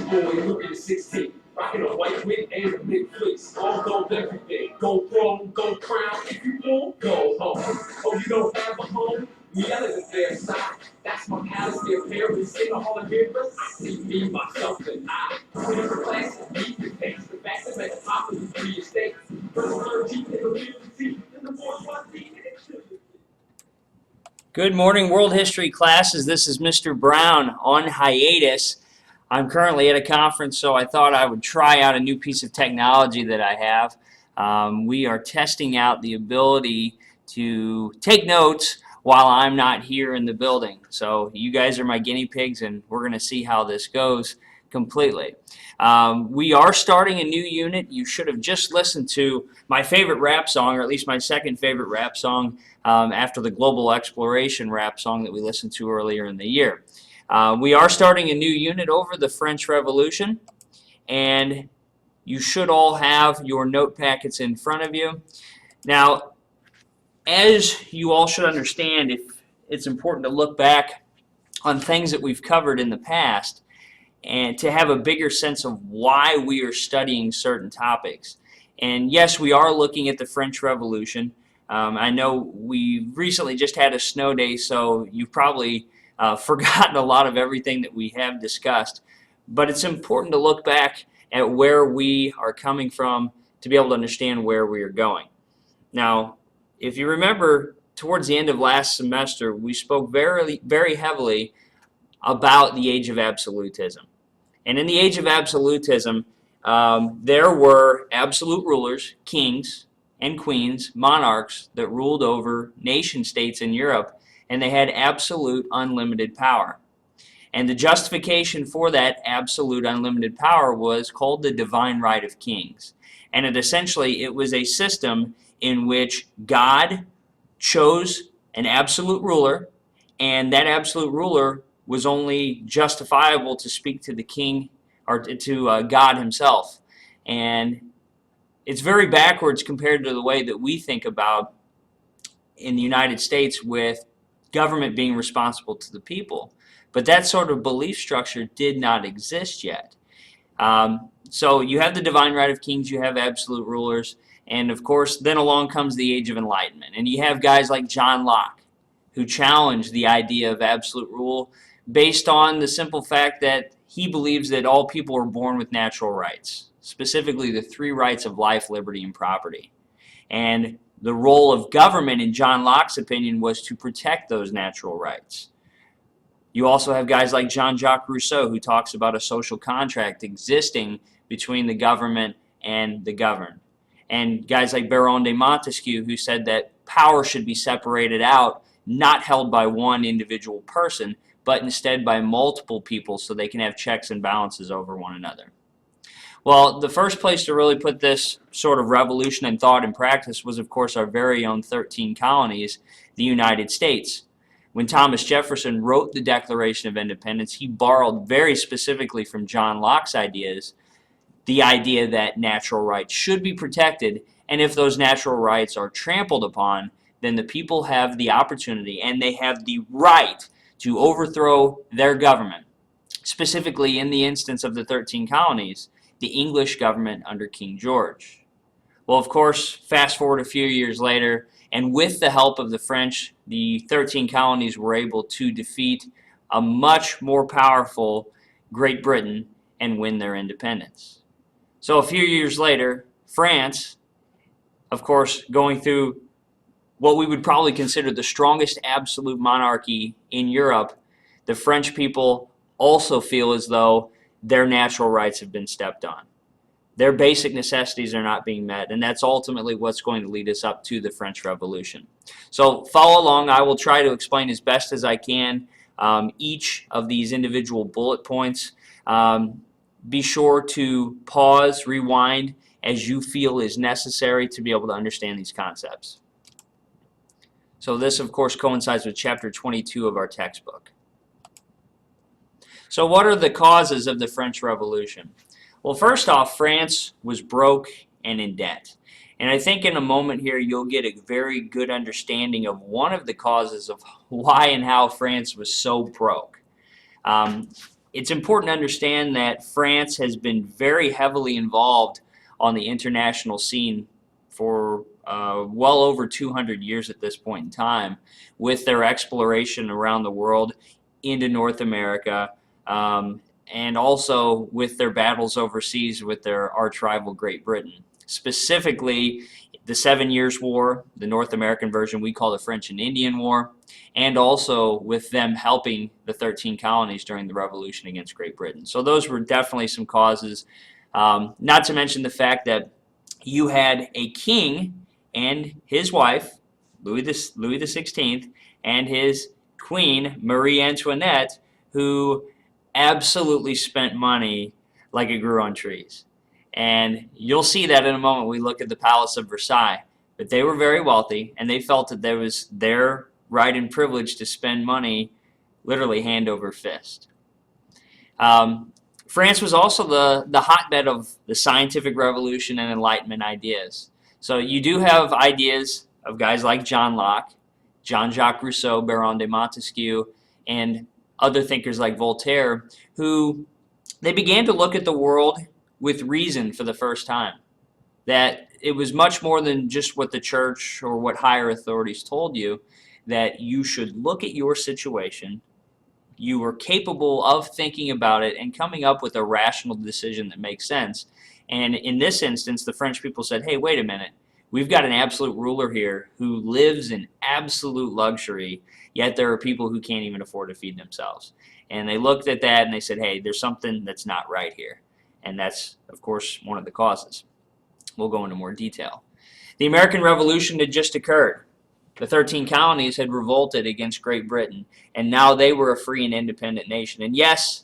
boy looking at 16. Rocking a white wig and a big fleece. All gold everything. Gold throne, gold crown. If you won't go home. Oh, you don't have a home? The elegant their side. That's my palace, their parents in the hall of mirrors. I see me, myself, and I. Whatever class is me, the face, the fact that at the top of the three estates. First clergy, and the community, and the more one thing. Good morning, World History classes. This is Mr. Brown on hiatus. I'm currently at a conference, so I thought I would try out a new piece of technology that I have. We are testing out the ability to take notes while I'm not here in the building. So you guys are my guinea pigs, and we're going to see how this goes completely. We are starting a new unit. You should have just listened to my favorite rap song, or at least my second favorite rap song, after the Global Exploration rap song that we listened to earlier in the year. We are starting a new unit over the French Revolution, and you should all have your note packets in front of you. Now, as you all should understand, it's important to look back on things that we've covered in the past and to have a bigger sense of why we are studying certain topics. And yes, we are looking at the French Revolution. I know we recently just had a snow day, so you've probably forgotten a lot of everything that we have discussed. But it's important to look back at where we are coming from to be able to understand where we are going. Now, if you remember, towards the end of last semester, we spoke very, very heavily about the age of absolutism. And in the age of absolutism, there were absolute rulers, kings and queens, monarchs that ruled over nation states in Europe, and they had absolute unlimited power. And the justification for that absolute unlimited power was called the divine right of kings. And it was a system in which God chose an absolute ruler, and that absolute ruler was only justifiable to speak to the king or to God himself. And it's very backwards compared to the way that we think about in the United States with government being responsible to the people. But that sort of belief structure did not exist yet. So you have the divine right of kings, you have absolute rulers, and of course then along comes the Age of Enlightenment. And you have guys like John Locke who challenged the idea of absolute rule based on the simple fact that he believes that all people are born with natural rights, specifically the three rights of life, liberty, and property. And the role of government, in John Locke's opinion, was to protect those natural rights. You also have guys like Jean-Jacques Rousseau, who talks about a social contract existing between the government and the governed. And guys like Baron de Montesquieu, who said that power should be separated out, not held by one individual person, but instead by multiple people so they can have checks and balances over one another. Well, the first place to really put this sort of revolution in thought and practice was, of course, our very own 13 colonies, the United States. When Thomas Jefferson wrote the Declaration of Independence, he borrowed very specifically from John Locke's ideas, the idea that natural rights should be protected, and if those natural rights are trampled upon, then the people have the opportunity and they have the right to overthrow their government. Specifically, in the instance of the 13 colonies, the English government under King George. Well, of course, fast forward a few years later, and with the help of the French, the 13 colonies were able to defeat a much more powerful Great Britain and win their independence. So a few years later, France, of course, going through what we would probably consider the strongest absolute monarchy in Europe, the French people also feel as though their natural rights have been stepped on. Their basic necessities are not being met, and that's ultimately what's going to lead us up to the French Revolution. So follow along. I will try to explain as best as I can each of these individual bullet points. Be sure to pause, rewind as you feel is necessary to be able to understand these concepts. So this, of course, coincides with chapter 22 of our textbook. So what are the causes of the French Revolution? Well, first off, France was broke and in debt. And I think in a moment here you'll get a very good understanding of one of the causes of why and how France was so broke. it's important to understand that France has been very heavily involved on the international scene for well over 200 years at this point in time, with their exploration around the world into North America, and also with their battles overseas with their arch rival Great Britain. Specifically, the 7 Years' War, the North American version we call the French and Indian War, and also with them helping the 13 colonies during the revolution against Great Britain. So those were definitely some causes. Not to mention the fact that you had a king and his wife, Louis XVI, and his queen, Marie Antoinette, who absolutely spent money like it grew on trees. And you'll see that in a moment when we look at the Palace of Versailles. But they were very wealthy, and they felt that there was their right and privilege to spend money literally hand over fist. France was also the hotbed of the scientific revolution and Enlightenment ideas. So you do have ideas of guys like John Locke, Jean-Jacques Rousseau, Baron de Montesquieu, and other thinkers like Voltaire, who they began to look at the world with reason for the first time. That it was much more than just what the church or what higher authorities told you, that you should look at your situation, you were capable of thinking about it and coming up with a rational decision that makes sense. And in this instance, the French people said, hey, wait a minute, we've got an absolute ruler here who lives in absolute luxury, yet there are people who can't even afford to feed themselves. And they looked at that and they said, hey, there's something that's not right here. And that's, of course, one of the causes. We'll go into more detail. The American Revolution had just occurred. The 13 colonies had revolted against Great Britain, and now they were a free and independent nation. And yes,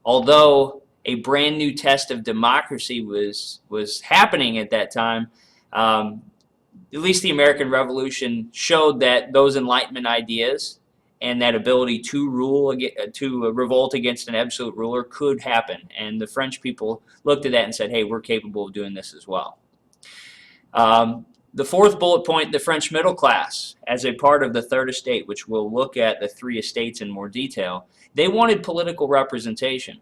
although a brand new test of democracy was happening at that time, at least the American Revolution showed that those Enlightenment ideas and that ability to revolt against an absolute ruler could happen. And the French people looked at that and said, hey, we're capable of doing this as well. The fourth bullet point, the French middle class, as a part of the Third Estate, which we'll look at the three estates in more detail, they wanted political representation.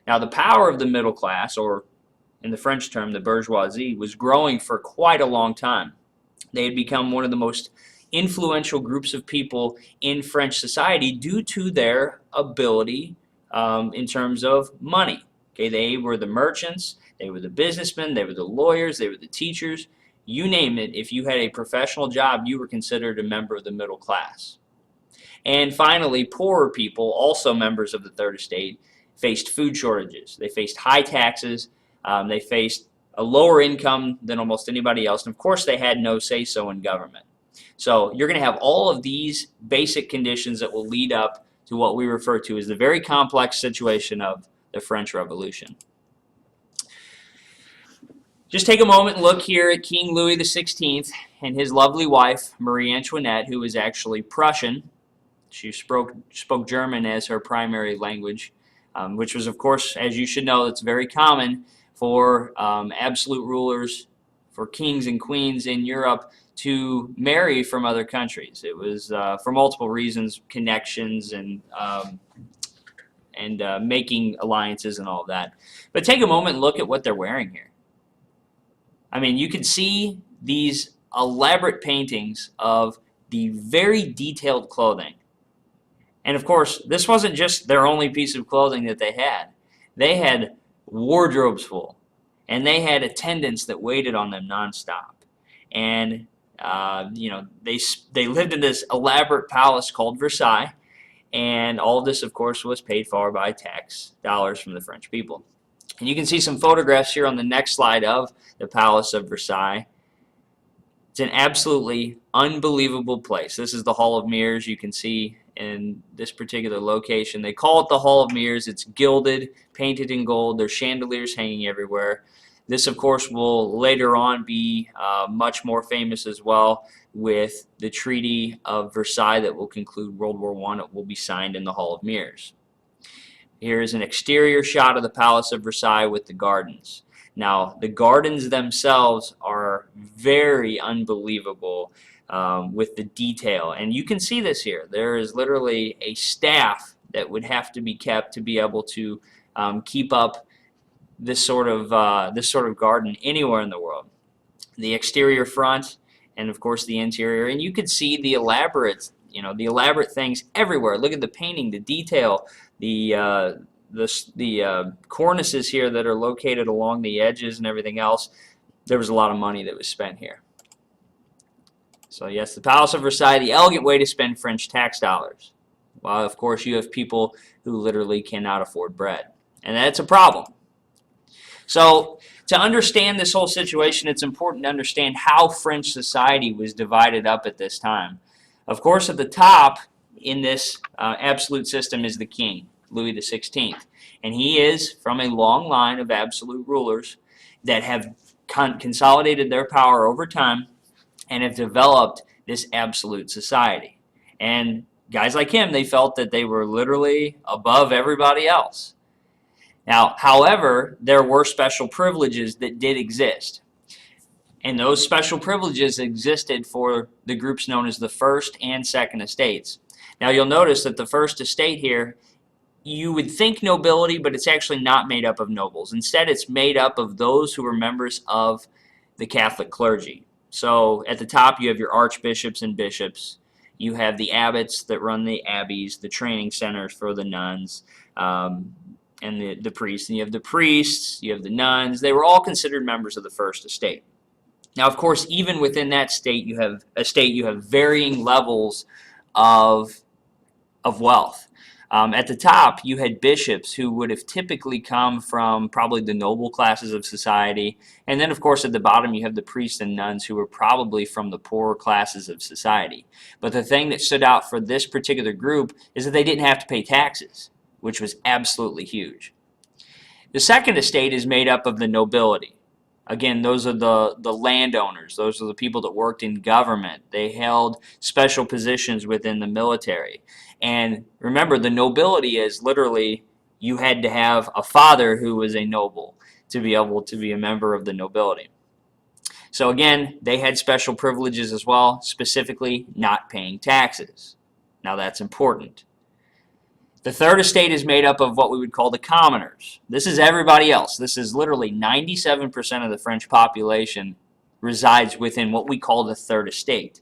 Now, the power of the middle class, or in the French term, the bourgeoisie, was growing for quite a long time. They had become one of the most influential groups of people in French society due to their ability in terms of money. Okay, they were the merchants, they were the businessmen, they were the lawyers, they were the teachers. You name it, if you had a professional job, you were considered a member of the middle class. And finally, poorer people, also members of the Third Estate, faced food shortages. They faced high taxes. They faced a lower income than almost anybody else. And of course, they had no say-so in government. So you're going to have all of these basic conditions that will lead up to what we refer to as the very complex situation of the French Revolution. Just take a moment and look here at King Louis XVI and his lovely wife, Marie Antoinette, who was actually Prussian. She spoke German as her primary language, which was, of course, as you should know, it's very common for absolute rulers, for kings and queens in Europe to marry from other countries. It was for multiple reasons, connections and making alliances and all of that. But take a moment and look at what they're wearing here. I mean, you can see these elaborate paintings of the very detailed clothing. And of course, this wasn't just their only piece of clothing that they had. They had wardrobes full, and they had attendants that waited on them nonstop. And they lived in this elaborate palace called Versailles, and all of this, of course, was paid for by tax dollars from the French people. And you can see some photographs here on the next slide of the Palace of Versailles. It's an absolutely unbelievable place. This is the Hall of Mirrors. You can see in this particular location. They call it the Hall of Mirrors. It's gilded, painted in gold. There's chandeliers hanging everywhere. This, of course, will later on be much more famous as well with the Treaty of Versailles that will conclude World War I. It will be signed in the Hall of Mirrors. Here is an exterior shot of the Palace of Versailles with the gardens. Now, the gardens themselves are very unbelievable with the detail. And you can see this here. There is literally a staff that would have to be kept to be able to keep up this sort of garden anywhere in the world. The exterior front, and of course the interior, and you could see the elaborate things everywhere. Look at the painting, the detail, the cornices here that are located along the edges and everything else. There was a lot of money that was spent here. So yes, the Palace of Versailles, the elegant way to spend French tax dollars. Well, of course, you have people who literally cannot afford bread, and that's a problem. So to understand this whole situation, it's important to understand how French society was divided up at this time. Of course, at the top in this absolute system is the king, Louis XVI. And he is from a long line of absolute rulers that have consolidated their power over time and have developed this absolute society. And guys like him, they felt that they were literally above everybody else. Now, however, there were special privileges that did exist. And those special privileges existed for the groups known as the First and Second Estates. Now, you'll notice that the First Estate here, you would think nobility, but it's actually not made up of nobles. Instead, it's made up of those who were members of the Catholic clergy. So at the top, you have your archbishops and bishops. You have the abbots that run the abbeys, the training centers for the nuns, and the priests. And you have the priests, you have the nuns. They were all considered members of the First Estate. Now, of course, even within that state, you have varying levels of wealth. At the top, you had bishops who would have typically come from probably the noble classes of society. And then, of course, at the bottom, you have the priests and nuns who were probably from the poorer classes of society. But the thing that stood out for this particular group is that they didn't have to pay taxes, which was absolutely huge. The Second Estate is made up of the nobility. Again, those are the landowners. Those are the people that worked in government. They held special positions within the military. And remember, the nobility is literally you had to have a father who was a noble to be able to be a member of the nobility. So again, they had special privileges as well, specifically not paying taxes. Now that's important. The Third Estate is made up of what we would call the commoners. This is everybody else. This is literally 97% of the French population resides within what we call the Third Estate.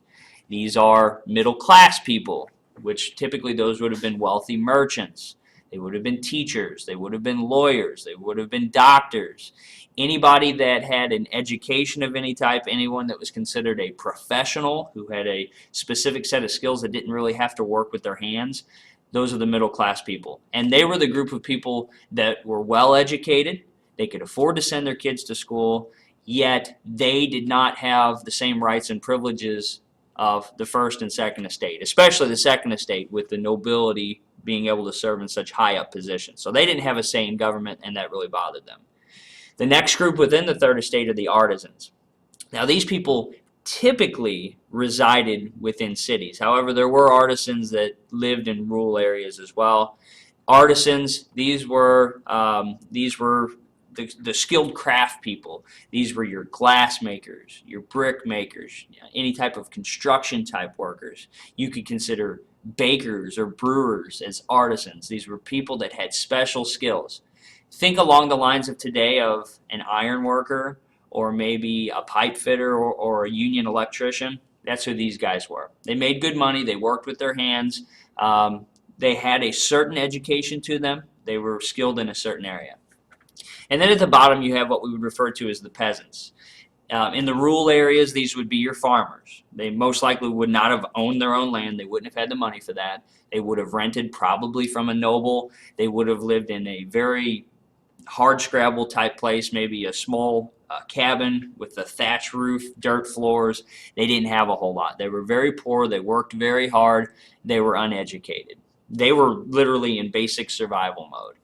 These are middle-class people, which typically those would have been wealthy merchants. They would have been teachers. They would have been lawyers. They would have been doctors. Anybody that had an education of any type, anyone that was considered a professional, who had a specific set of skills that didn't really have to work with their hands, those are the middle class people. And they were the group of people that were well educated. They could afford to send their kids to school, yet they did not have the same rights and privileges of the First and Second Estate, especially the Second Estate, with the nobility being able to serve in such high up positions. So they didn't have a say in government, and that really bothered them. The next group within the Third Estate are the artisans. Now, these people typically resided within cities. However, there were artisans that lived in rural areas as well. Artisans, these were the skilled craft people. These were your glass makers, your brick makers, any type of construction type workers. You could consider bakers or brewers as artisans. These were people that had special skills. Think along the lines of today of an iron worker, or maybe a pipe fitter or a union electrician. That's who these guys were. They made good money. They worked with their hands. They had a certain education to them. They were skilled in a certain area. And then at the bottom, you have what we would refer to as the peasants. In the rural areas, these would be your farmers. They most likely would not have owned their own land. They wouldn't have had the money for that. They would have rented probably from a noble. They would have lived in a very hard-scrabble type place, maybe a small cabin with a thatch roof, dirt floors. They didn't have a whole lot. They were very poor. They worked very hard. They were uneducated. They were literally in basic survival mode.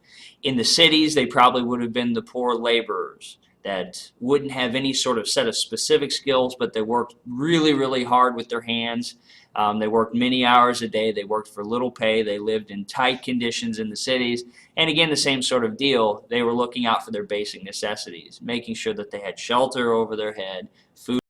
In the cities, they probably would have been the poor laborers that wouldn't have any sort of set of specific skills, but they worked really, really hard with their hands. They worked many hours a day. They worked for little pay. They lived in tight conditions in the cities. And again, the same sort of deal. They were looking out for their basic necessities, making sure that they had shelter over their head, food